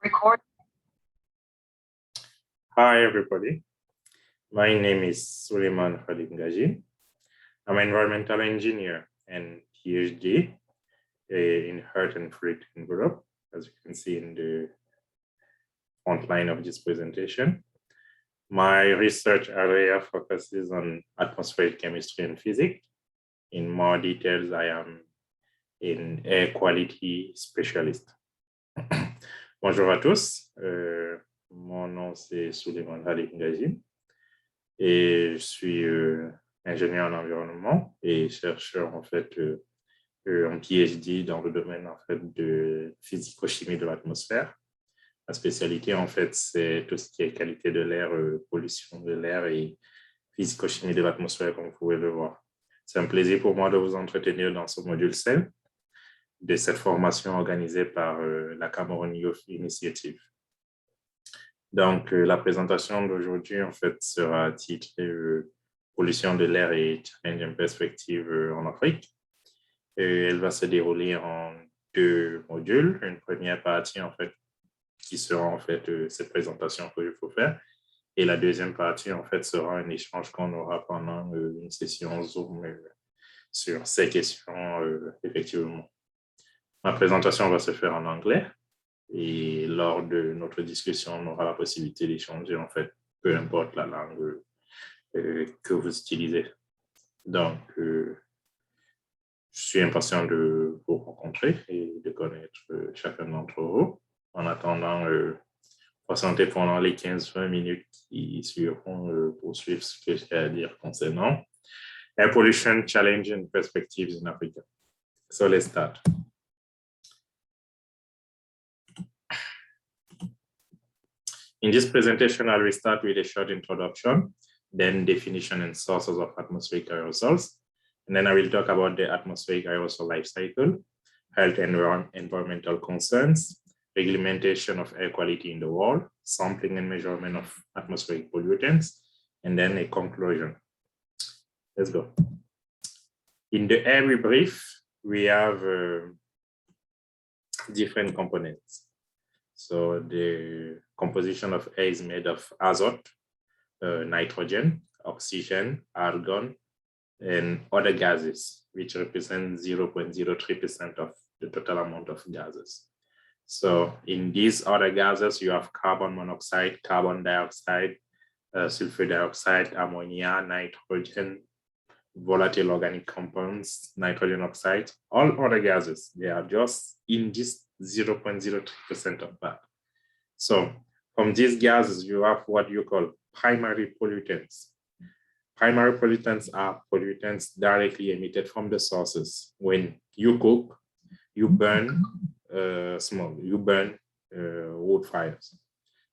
Record. Hi, everybody. My name is Suleiman Khalid Ngaji. I'm an environmental engineer and PhD in Earth and Fluid Envelope, as you can see in the front line of this presentation. My research area focuses on atmospheric chemistry and physics. In more details, I am an air quality specialist. Bonjour à tous, mon nom c'est Suleiman Khalid Ngaji et je suis ingénieur en environnement et chercheur en fait en PhD dans le domaine en fait de physico-chimie de l'atmosphère. La spécialité en fait c'est tout ce qui est qualité de l'air, pollution de l'air et physico-chimie de l'atmosphère comme vous pouvez le voir. C'est un plaisir pour moi de vous entretenir dans ce module 7 de cette formation organisée par la Cameroon Youth Initiative. Donc, la présentation d'aujourd'hui, en fait, sera titrée Pollution de l'air et challenge en perspective en Afrique. Et elle va se dérouler en 2 modules. Une première partie, en fait, qui sera, en fait, cette présentation que je vais faire. Et la deuxième partie, en fait, sera un échange qu'on aura pendant une session Zoom sur ces questions, effectivement. Ma présentation va se faire en anglais et lors de notre discussion, on aura la possibilité d'échanger, en fait, peu importe la langue que vous utilisez. Donc, je suis impatient de vous rencontrer et de connaître chacun d'entre vous. En attendant, patientez pendant les 15-20 minutes qui suivront pour suivre ce que j'ai à dire concernant Air Pollution Challenge and Perspectives in Africa. So let's start. In this presentation, I will start with a short introduction, then definition and sources of atmospheric aerosols. And then I will talk about the atmospheric aerosol life cycle, health and environmental concerns, regulation of air quality in the world, sampling and measurement of atmospheric pollutants, and then a conclusion. Let's go. In the air we breathe, we have different components. So the composition of air is made of azote, nitrogen, oxygen, argon, and other gases, which represent 0.03% of the total amount of gases. So in these other gases, you have carbon monoxide, carbon dioxide, sulfur dioxide, ammonia, nitrogen, volatile organic compounds, nitrogen oxide, all other gases. They are just in this 0.03% of that. So from these gases, you have what you call primary pollutants. Primary pollutants are pollutants directly emitted from the sources. When you cook, you burn smoke, you burn wood fires.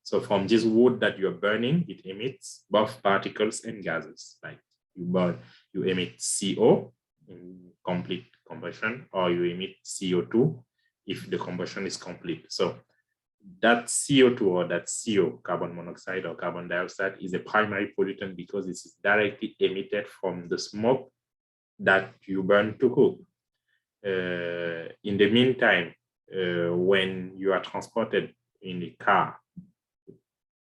So from this wood that you're burning, it emits both particles and gases. Like you emit CO in complete combustion, or you emit CO2 if the combustion is complete. So that CO2 or that CO, carbon monoxide or carbon dioxide, is a primary pollutant because it is directly emitted from the smoke that you burn to cook. In the meantime, when you are transported in a car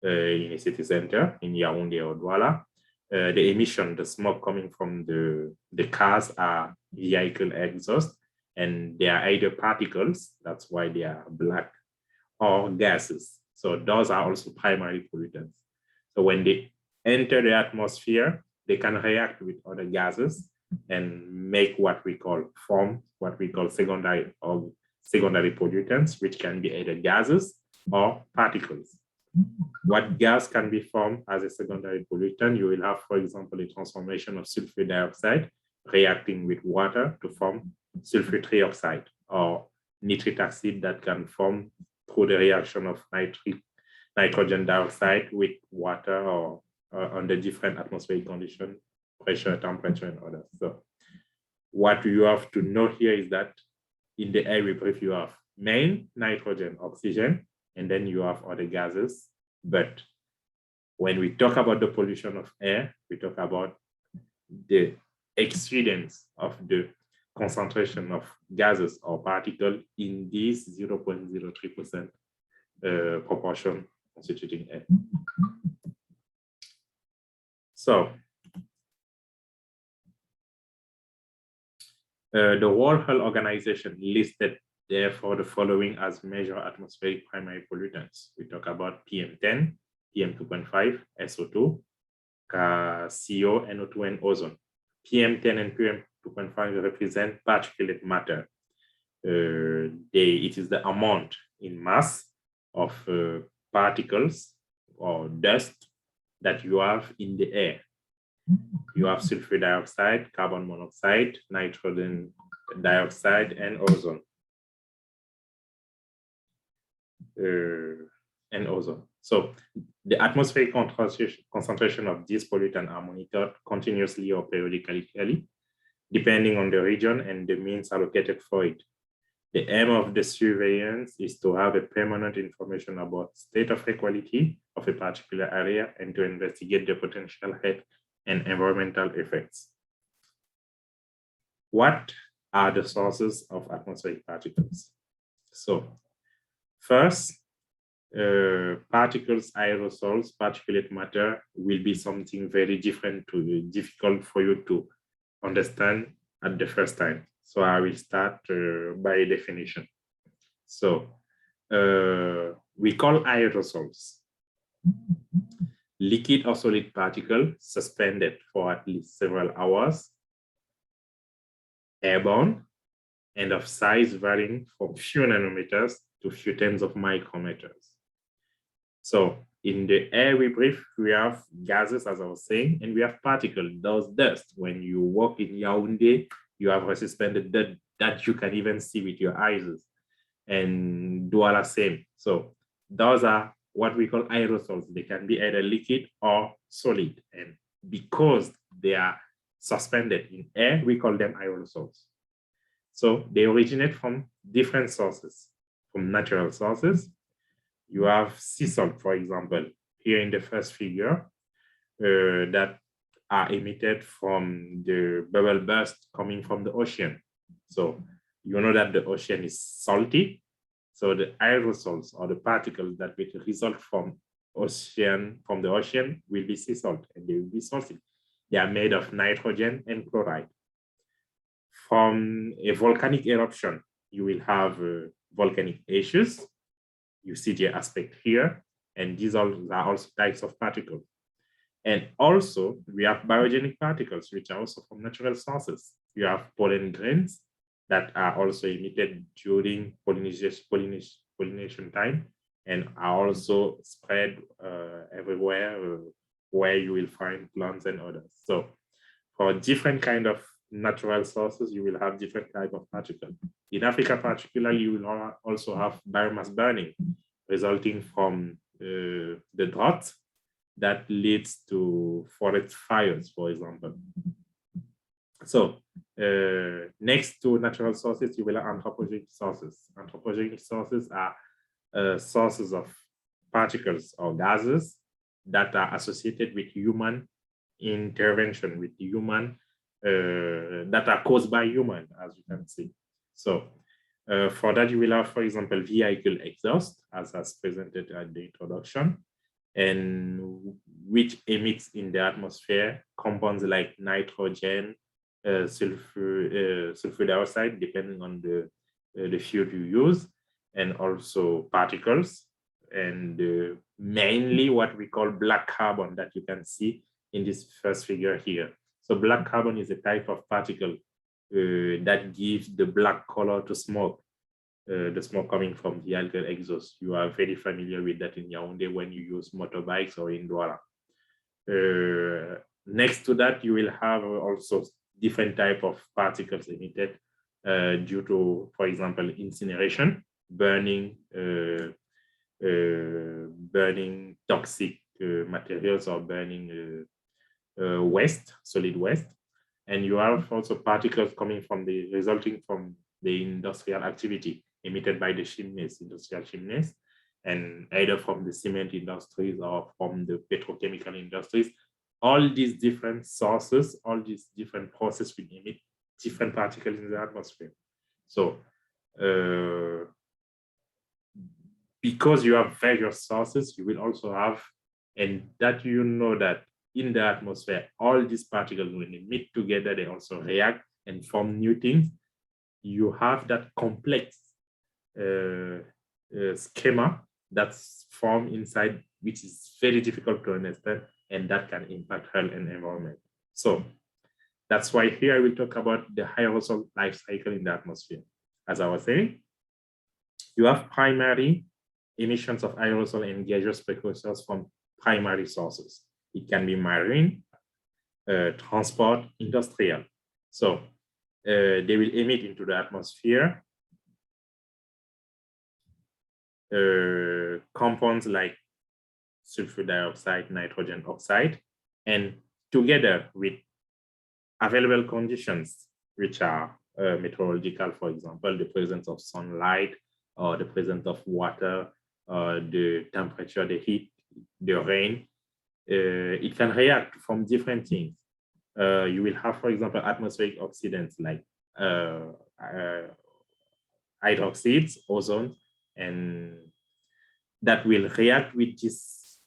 in a city center, in Yaoundé or Douala, the emission, the smoke coming from the cars are vehicle exhaust, and they are either particles, that's why they are black, or gases. So those are also primary pollutants. So when they enter the atmosphere, they can react with other gases and make what we call secondary pollutants, which can be either gases or particles. What gas can be formed as a secondary pollutant? You will have, for example, a transformation of sulfur dioxide reacting with water to form sulfur trioxide, or nitric acid that can form through the reaction of nitrogen dioxide with water or under different atmospheric conditions, pressure, temperature, and others. So what you have to know here is that in the air we breathe, you have main nitrogen, oxygen, and then you have other gases. But when we talk about the pollution of air, we talk about the exceedance of the concentration of gases or particles in this 0.03% proportion constituting air. So the World Health Organization listed therefore the following as major atmospheric primary pollutants. We talk about PM10, PM2.5, SO2, CO, NO2, and ozone. PM10 and PM2.5 represent particulate matter. It is the amount in mass of particles or dust that you have in the air. You have sulfur dioxide, carbon monoxide, nitrogen dioxide, and ozone. So the atmospheric concentration of these pollutants are monitored continuously or periodically, depending on the region and the means allocated for it. The aim of the surveillance is to have a permanent information about state of air quality of a particular area and to investigate the potential health and environmental effects. What are the sources of atmospheric particles? So first, particles, aerosols, particulate matter will be something very difficult for you to understand at the first time. So I will start by definition. So we call aerosols liquid or solid particle suspended for at least several hours, airborne, and of size varying from few nanometers to few tens of micrometers. So in the air we breathe, we have gases, as I was saying, and we have particles, those dust. When you walk in Yaoundé, you have suspended dirt that you can even see with your eyes, and Douala same. So those are what we call aerosols. They can be either liquid or solid. And because they are suspended in air, we call them aerosols. So they originate from different sources. From natural sources, you have sea salt, for example, here in the first figure, that are emitted from the bubble burst coming from the ocean. So you know that the ocean is salty. So the aerosols or the particles that will result from the ocean will be sea salt, and they will be salty. They are made of nitrogen and chloride. From a volcanic eruption, you will have volcanic ashes. You see the aspect here, and these are also types of particles. And also, we have biogenic particles, which are also from natural sources. You have pollen grains that are also emitted during pollination time and are also spread everywhere where you will find plants and others. So for different kind of natural sources, you will have different type of particles. In Africa particularly, you will also have biomass burning resulting from the drought that leads to forest fires, for example. So next to natural sources, you will have anthropogenic sources. Anthropogenic sources are sources of particles or gases that are associated with human intervention, with human, that are caused by human, as you can see. So for that, you will have, for example, vehicle exhaust, as presented at the introduction, and which emits in the atmosphere compounds like nitrogen, sulfur dioxide, depending on the fuel you use, and also particles, and mainly what we call black carbon that you can see in this first figure here. So black carbon is a type of particle that gives the black color to smoke, the smoke coming from the vehicle exhaust. You are very familiar with that in Yaoundé when you use motorbikes or in Douala. Next to that, you will have also different type of particles emitted due to, for example, incineration, burning toxic materials or burning waste, solid waste. And you have also particles coming from resulting from the industrial activity emitted by the chimneys, industrial chimneys, and either from the cement industries or from the petrochemical industries. All these different sources, all these different processes will emit different particles in the atmosphere. So because you have various sources, you will also have, and that you know that in the atmosphere, all these particles, when they meet together, they also react and form new things. You have that complex schema that's formed inside, which is very difficult to understand, and that can impact health and environment. So that's why here I will talk about the aerosol life cycle in the atmosphere. As I was saying, you have primary emissions of aerosol and gaseous precursors from primary sources. It can be marine, transport, industrial. So they will emit into the atmosphere compounds like sulfur dioxide, nitrogen oxide, and together with available conditions, which are meteorological, for example, the presence of sunlight, or the presence of water, the temperature, the heat, the rain, it can react from different things. You will have, for example, atmospheric oxidants like hydroxides, ozone, and that will react with these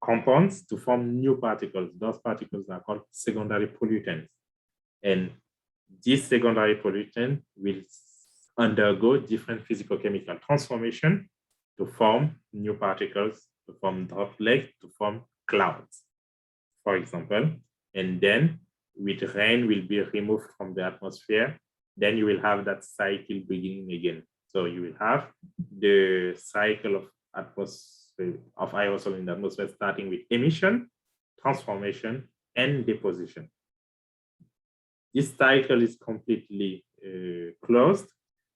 compounds to form new particles. Those particles are called secondary pollutants. And these secondary pollutants will undergo different physicochemical transformation to form new particles, to form droplets, to form clouds, for example. And then with rain will be removed from the atmosphere, then you will have that cycle beginning again. So you will have the cycle of aerosol in the atmosphere starting with emission, transformation, and deposition. This cycle is completely closed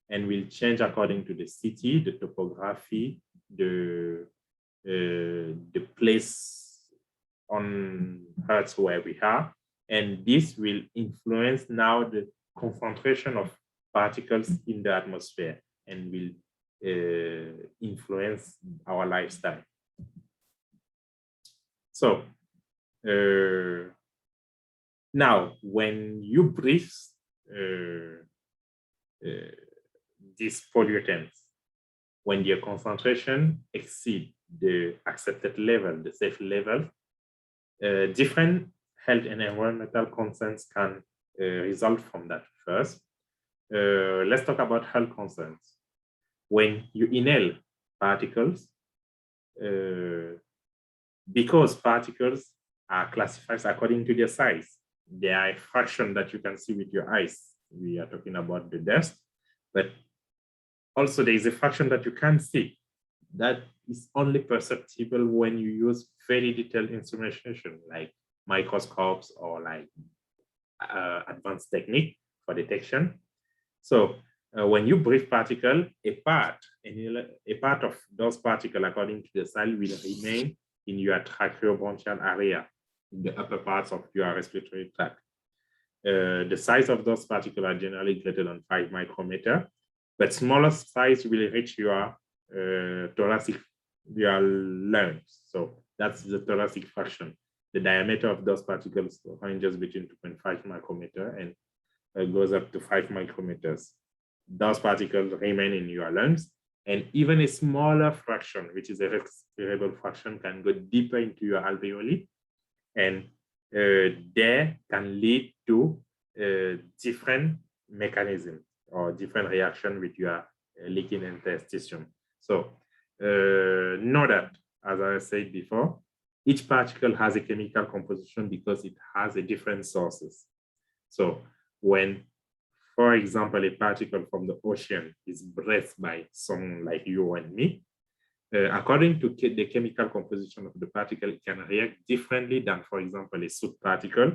and will change according to the city, the topography, the place on Earth where we are. And this will influence now the concentration of particles in the atmosphere and will influence our lifestyle. So now, when you breathe these pollutants, when their concentration exceeds the accepted level, the safe level, different health and environmental concerns can result from that. First, let's talk about health concerns. When you inhale particles, because particles are classified according to their size, there are a fraction that you can see with your eyes. We are talking about the dust, but also there is a fraction that you can't see that is only perceptible when you use very detailed instrumentation like microscopes or like advanced technique for detection. So when you breathe particle, a part of those particles according to the size will remain in your tracheobronchial area, in the upper parts of your respiratory tract. The size of those particles are generally greater than 5 micrometers, but smaller size will reach your thoracic, your lungs. So that's the thoracic fraction. The diameter of those particles ranges between 2.5 micrometers and goes up to 5 micrometers. Those particles remain in your lungs, and even a smaller fraction, which is a respirable fraction, can go deeper into your alveoli, and there can lead to different mechanisms or different reaction with your leaking interstitium. So know that, as I said before, each particle has a chemical composition because it has a different sources. So when, for example, a particle from the ocean is breathed by someone like you and me, according to the chemical composition of the particle, it can react differently than, for example, a soot particle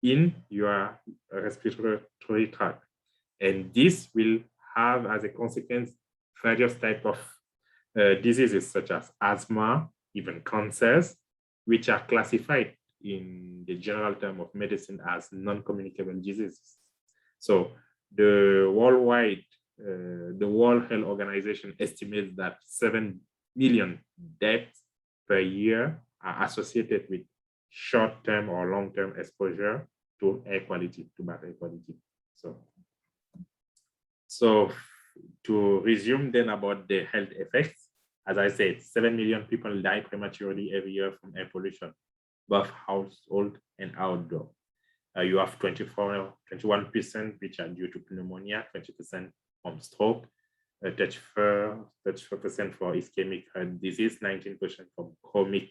in your respiratory tract. And this will have as a consequence various types of diseases such as asthma, even cancers, which are classified in the general term of medicine as non-communicable diseases. So the worldwide, the World Health Organization estimates that 7 million deaths per year are associated with short-term or long-term exposure to air quality, to bad air quality. So to resume then about the health effects, As I said, 7 million people die prematurely every year from air pollution, both household and outdoor. You have 21% which are due to pneumonia, 20% from stroke, 34% for ischemic heart disease, 19% from chronic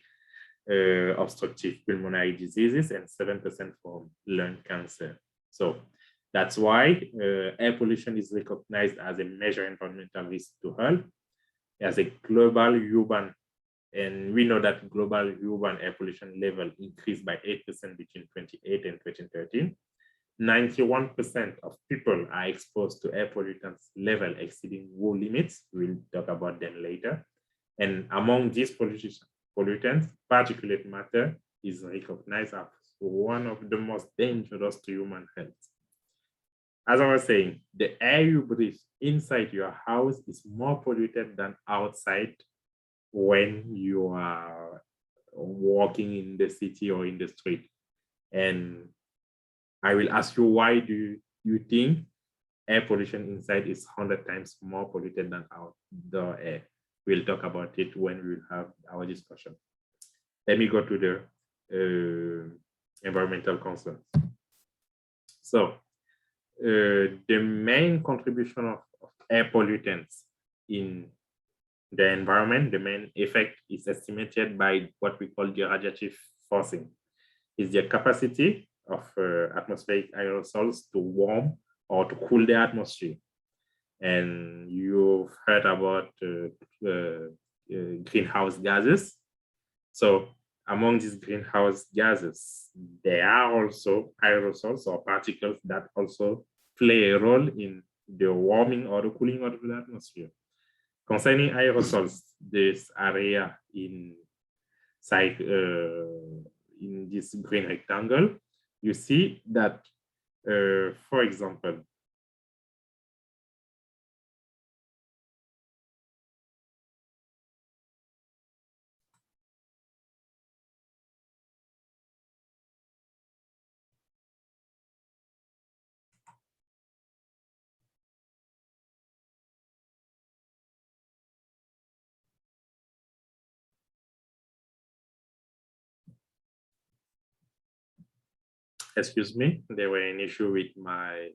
obstructive pulmonary diseases, and 7% from lung cancer. So that's why air pollution is recognized as a major environmental risk to health, as a global urban, and we know that global urban air pollution level increased by 8% between 2008 and 2013. 91% of people are exposed to air pollutants level exceeding WHO limits. We'll talk about them later. And among these pollutants, particulate matter is recognized as one of the most dangerous to human health. As I was saying, the air you breathe inside your house is more polluted than outside when you are walking in the city or in the street. And I will ask you, why do you think air pollution inside is 100 times more polluted than outdoor air? We'll talk about it when we'll have our discussion. Let me go to the environmental concerns. So the main contribution of air pollutants in the environment, the main effect is estimated by what we call the radiative forcing. Is the capacity of atmospheric aerosols to warm or to cool the atmosphere. And you've heard about greenhouse gases. So among these greenhouse gases, there are also aerosols or particles that also play a role in the warming or the cooling of the atmosphere. Concerning aerosols, this area in this green rectangle, you see that, for example, excuse me, there were an issue with my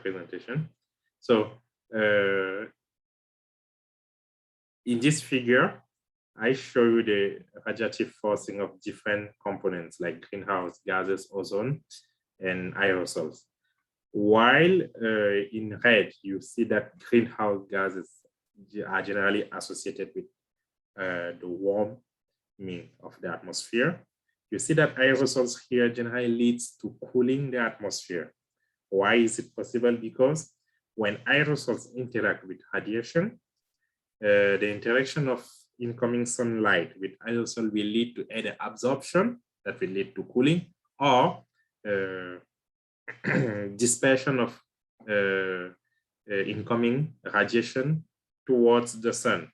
presentation. So in this figure, I show you the radiative forcing of different components like greenhouse gases, ozone, and aerosols. While in red, you see that greenhouse gases are generally associated with the warming of the atmosphere. You see that aerosols here generally leads to cooling the atmosphere. Why is it possible? Because when aerosols interact with radiation, the interaction of incoming sunlight with aerosol will lead to either absorption, that will lead to cooling, or dispersion of incoming radiation towards the sun,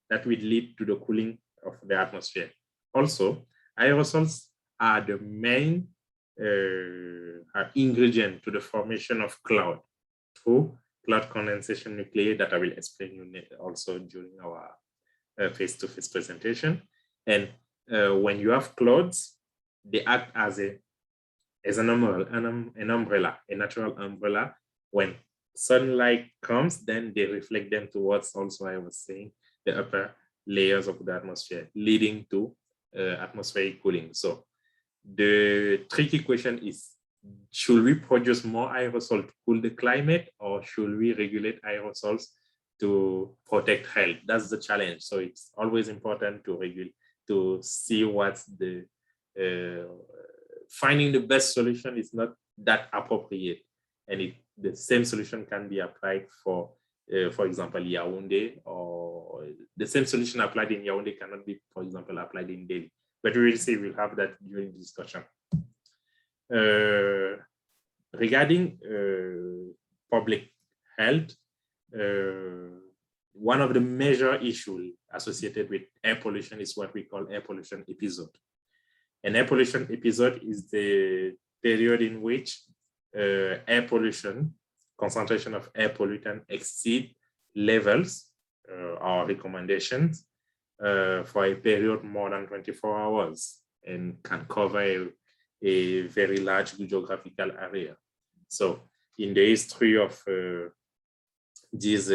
that will lead to the cooling of the atmosphere. Also, aerosols are the main ingredient to the formation of cloud through cloud condensation nuclei that I will explain you also during our face-to-face presentation. And when you have clouds, they act as an umbrella, a natural umbrella. When sunlight comes, then they reflect them towards, also I was saying, the upper layers of the atmosphere, leading to atmospheric cooling. So the tricky question is, should we produce more aerosol to cool the climate, or should we regulate aerosols to protect health? That's the challenge. So it's always important to see what's the finding the best solution is not that appropriate, and the same solution can be applied for example, Yaoundé, or the same solution applied in Yaoundé cannot be, for example, applied in Delhi. But we will see, we'll have that during the discussion. Regarding public health, one of the major issues associated with air pollution is what we call air pollution episode. An air pollution episode is the period in which air pollution, concentration of air pollutant exceed levels our recommendations for a period more than 24 hours and can cover a very large geographical area. So in the history of these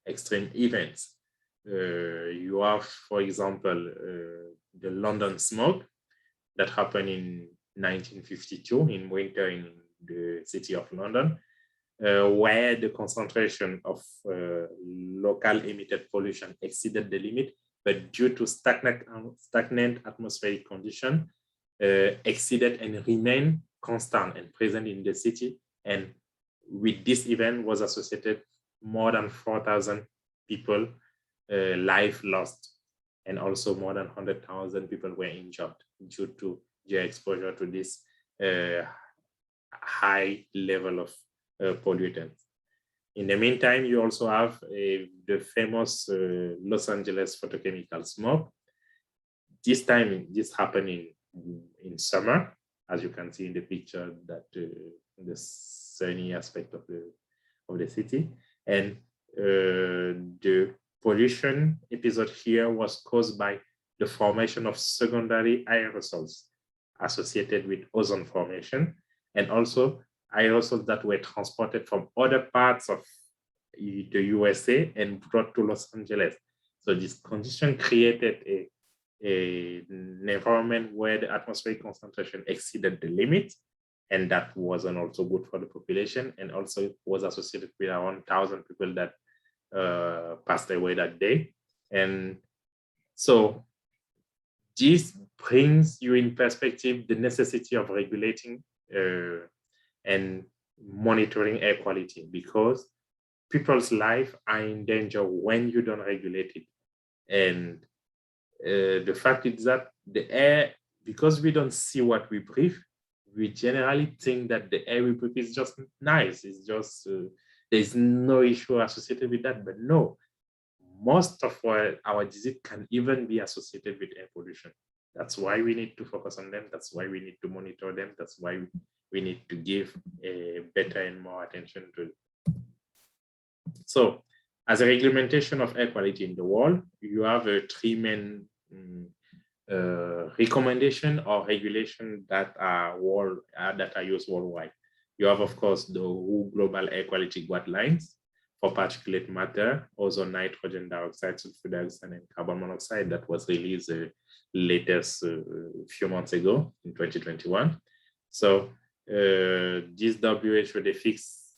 extreme events, you have, for example, the London smog that happened in 1952 in winter in the city of London, where the concentration of local emitted pollution exceeded the limit, but due to stagnant atmospheric condition, exceeded and remained constant and present in the city. And with this event was associated more than 4,000 people life lost, and also more than 100,000 people were injured due to their exposure to this high level of pollutants. In the meantime, you also have the famous Los Angeles photochemical smoke. This time, this happened in summer, as you can see in the picture, that the sunny aspect of the city. And the pollution episode here was caused by the formation of secondary aerosols associated with ozone formation, and also aerosols that were transported from other parts of the USA and brought to Los Angeles. So this condition created an environment where the atmospheric concentration exceeded the limit, and that wasn't also good for the population, and also was associated with around 1,000 people that passed away that day. And so this brings you in perspective the necessity of regulating and monitoring air quality, because people's lives are in danger when you don't regulate it. And the fact is that the air, because we don't see what we breathe, we generally think that the air we breathe is just nice. It's just, there's no issue associated with that, but no. Most of our disease can even be associated with air pollution. That's why we need to focus on them. That's why we need to monitor them. That's why we need to give a better and more attention to it. So as a regulation of air quality in the world, you have three main recommendation or regulation that are used worldwide. You have, of course, the WHO Global Air Quality Guidelines for particulate matter, ozone, nitrogen dioxide, sulfur dioxide, and carbon monoxide, that was released latest few months ago in 2021. So this WHO, they fix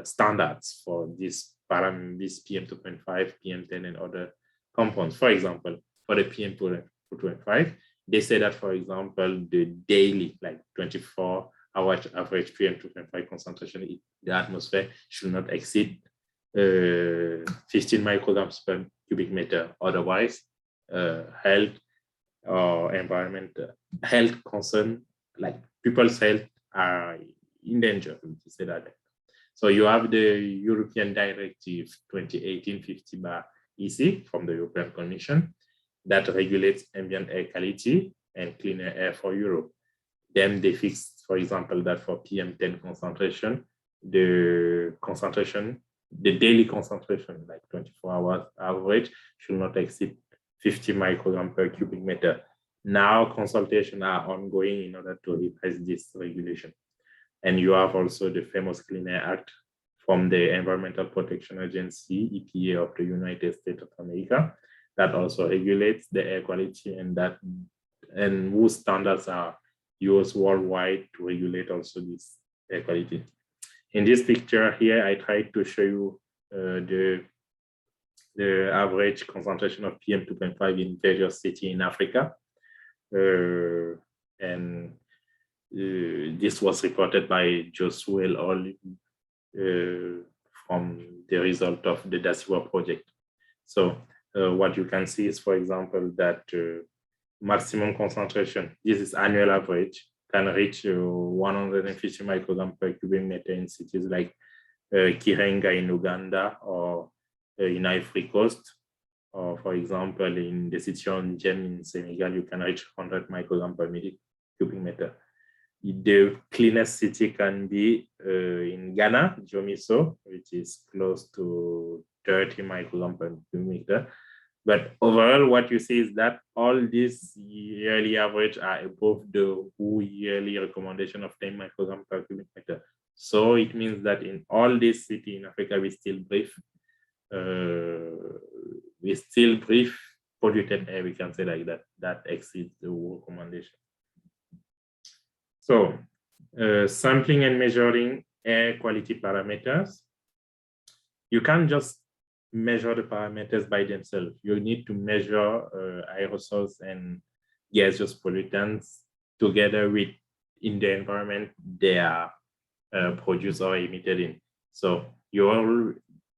standards for this PM 2.5, PM 10, and other compounds. For example, for the PM 2.5, they say that, for example, the daily, like 24-hour average PM 2.5 concentration in the atmosphere should not exceed 15 micrograms per cubic meter. Otherwise, health or environment health concern, like people's health, are in danger, to say that. So you have the European Directive 2018/50/EC from the European Commission that regulates ambient air quality and cleaner air for Europe. Then they fixed, for example, that for PM10 concentration, the daily concentration, like 24 hours average, should not exceed 50 micrograms per cubic meter. Now consultations are ongoing in order to revise this regulation. And you have also the famous Clean Air Act from the Environmental Protection Agency, EPA, of the United States of America, that also regulates the air quality, and whose standards are used worldwide to regulate also this air quality. In this picture here, I tried to show you the average concentration of PM 2.5 in various cities in Africa. This was reported by Josuel Oli from the result of the DASIWA project. So what you can see is, for example, that maximum concentration, this is annual average, can reach 150 micrograms per cubic meter in cities like Kirenga in Uganda, or in Ivory Coast, or for example, in the city of N'Djamena in Senegal, you can reach 100 micrograms per cubic meter. The cleanest city can be in Ghana, Jomiso, which is close to 30 microgram per cubic meter. But overall, what you see is that all these yearly average are above the WHO yearly recommendation of 10 microgram per cubic meter. So it means that in all these cities in Africa, we still breathe polluted air, we can say like that, that exceeds the WHO recommendation. So sampling and measuring air quality parameters. You can't just measure the parameters by themselves. You need to measure aerosols and gaseous pollutants together with in the environment they are produced or emitted in. So you're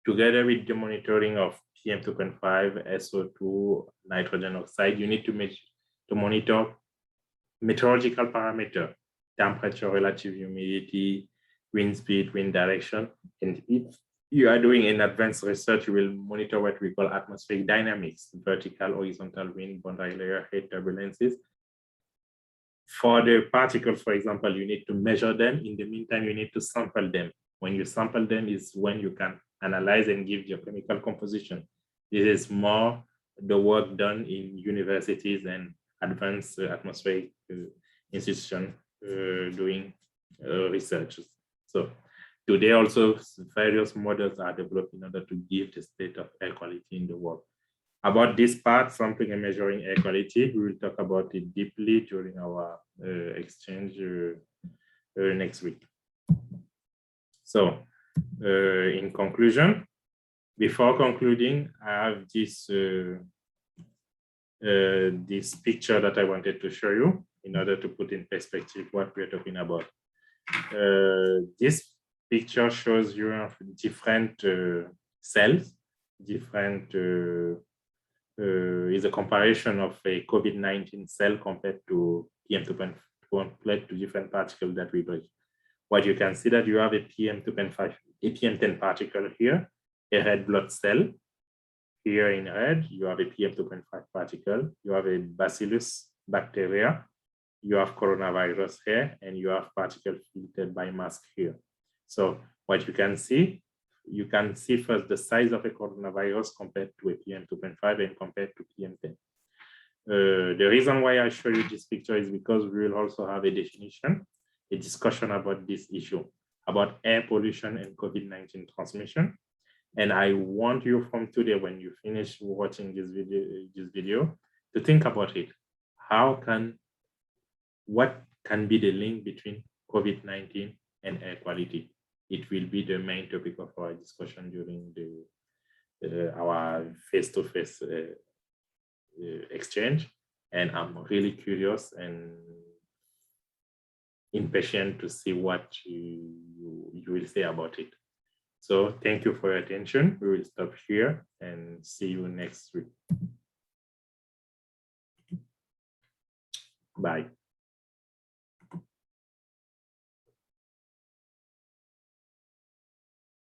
together with the monitoring of PM2.5, SO2, nitrogen oxide, you need to monitor meteorological parameter, temperature, relative humidity, wind speed, wind direction. And if you are doing in advanced research, you will monitor what we call atmospheric dynamics, vertical, horizontal wind, boundary layer, head turbulences. For the particles, for example, you need to measure them. In the meantime, you need to sample them. When you sample them is when you can analyze and give your chemical composition. This is more the work done in universities and advanced atmospheric institutions doing research. So today also various models are developed in order to give the state of air quality in the world. About this part, sampling and measuring air quality, we will talk about it deeply during our exchange next week. So in conclusion, before concluding, I have this this picture that I wanted to show you in order to put in perspective what we're talking about. This picture shows you different cells, different is a comparison of a COVID-19 cell compared to PM2.5, compared to different particles that we breathe. What you can see that you have a PM2.5, a PM10 particle here, a red blood cell. Here in red, you have a PM2.5 particle, you have a bacillus bacteria, you have coronavirus here, and you have particles filtered by mask here. So what you can see first the size of a coronavirus compared to a PM2.5 and compared to PM10. The reason why I show you this picture is because we will also have a definition, a discussion about this issue, about air pollution and COVID-19 transmission. And I want you from today, when you finish watching this video, to think about it. What can be the link between COVID-19 and air quality? It will be the main topic of our discussion during our face-to-face exchange. And I'm really curious and impatient to see what you will say about it. So thank you for your attention. We will stop here and see you next week. Bye.